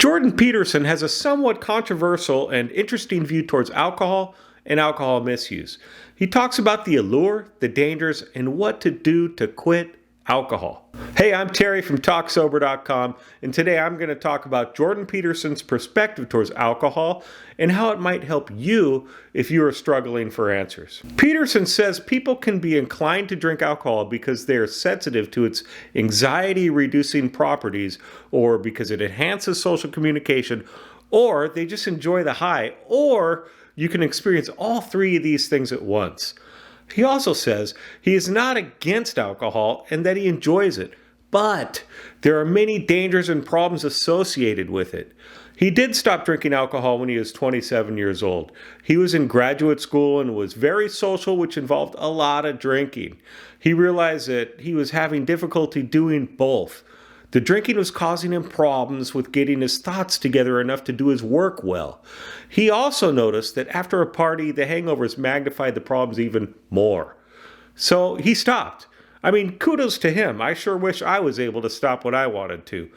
Jordan Peterson has a somewhat controversial and interesting view towards alcohol and alcohol misuse. He talks about the allure, the dangers, and what to do to quit alcohol. Hey, I'm Terry from TalkSober.com, and today I'm going to talk about Jordan Peterson's perspective towards alcohol and how it might help you if you are struggling for answers. Peterson says people can be inclined to drink alcohol because they are sensitive to its anxiety-reducing properties, or because it enhances social communication, or they just enjoy the high, or you can experience all three of these things at once. He also says he is not against alcohol and that he enjoys it, but there are many dangers and problems associated with it. He did stop drinking alcohol when he was 27 years old. He was in graduate school and was very social, which involved a lot of drinking. He realized that he was having difficulty doing both. The drinking was causing him problems with getting his thoughts together enough to do his work well. He also noticed that after a party, the hangovers magnified the problems even more. So he stopped. I mean, kudos to him. I sure wish I was able to stop when I wanted to.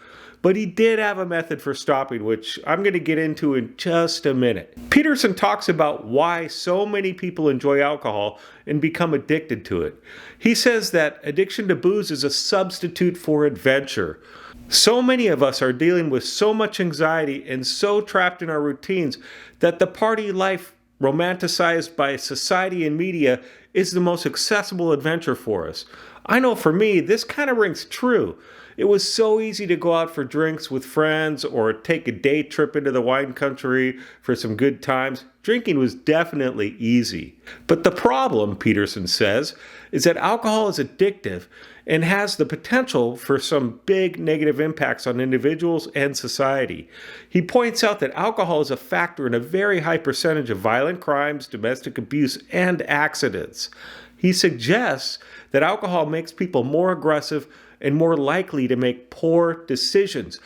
But he did have a method for stopping, which I'm going to get into in just a minute. Peterson talks about why so many people enjoy alcohol and become addicted to it. He says that addiction to booze is a substitute for adventure. So many of us are dealing with so much anxiety and so trapped in our routines that the party life romanticized by society and media is the most accessible adventure for us. I know for me, this kind of rings true. It was so easy to go out for drinks with friends or take a day trip into the wine country for some good times. Drinking was definitely easy. But the problem, Peterson says, is that alcohol is addictive and has the potential for some big negative impacts on individuals and society. He points out that alcohol is a factor in a very high percentage of violent crimes, domestic abuse, and accidents. He suggests that alcohol makes people more aggressive and more likely to make poor decisions,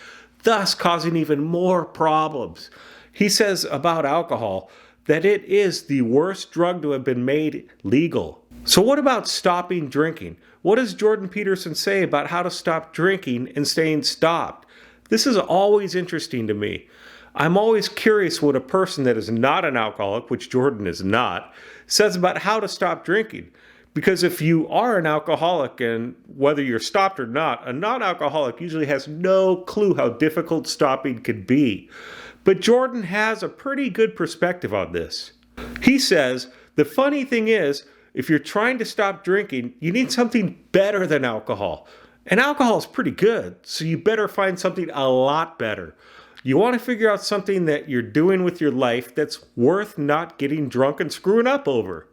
thus causing even more problems. He says about alcohol that it is the worst drug to have been made legal. So what about stopping drinking? What does Jordan Peterson say about how to stop drinking and staying stopped? This is always interesting to me. I'm always curious what a person that is not an alcoholic, which Jordan is not, says about how to stop drinking. Because if you are an alcoholic, and whether you're stopped or not, a non-alcoholic usually has no clue how difficult stopping could be. But Jordan has a pretty good perspective on this. He says, the funny thing is, if you're trying to stop drinking, you need something better than alcohol. And alcohol is pretty good, so you better find something a lot better. You want to figure out something that you're doing with your life that's worth not getting drunk and screwing up over.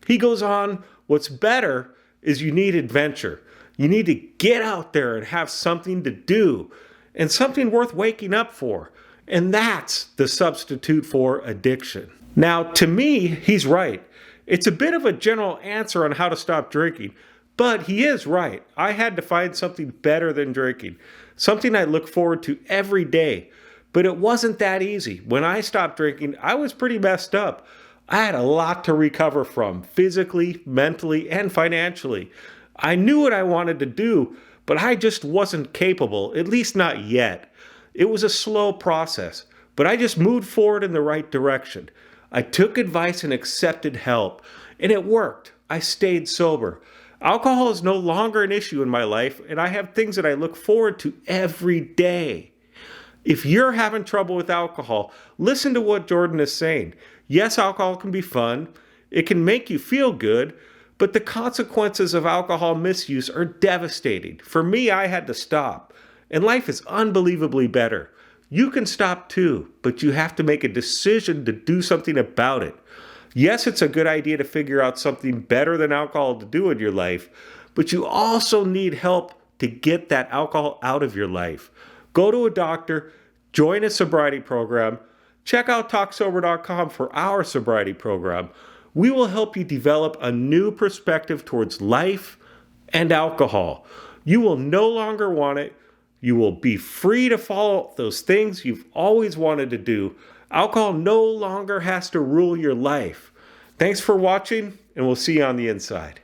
He goes on, what's better is you need adventure. You need to get out there and have something to do and something worth waking up for. And that's the substitute for addiction. Now, to me, he's right. It's a bit of a general answer on how to stop drinking, but he is right. I had to find something better than drinking, something I look forward to every day. But it wasn't that easy. When I stopped drinking, I was pretty messed up. I had a lot to recover from, physically, mentally, and financially. I knew what I wanted to do, but I just wasn't capable, at least not yet. It was a slow process, but I just moved forward in the right direction. I took advice and accepted help, and it worked. I stayed sober. Alcohol is no longer an issue in my life, and I have things that I look forward to every day. If you're having trouble with alcohol, listen to what Jordan is saying. Yes, alcohol can be fun. It can make you feel good, but the consequences of alcohol misuse are devastating. For me, I had to stop, and life is unbelievably better. You can stop too, but you have to make a decision to do something about it. Yes, it's a good idea to figure out something better than alcohol to do in your life, but you also need help to get that alcohol out of your life. Go to a doctor, join a sobriety program. Check out TalkSober.com for our sobriety program. We will help you develop a new perspective towards life and alcohol. You will no longer want it. You will be free to follow those things you've always wanted to do. Alcohol no longer has to rule your life. Thanks for watching, and we'll see you on the inside.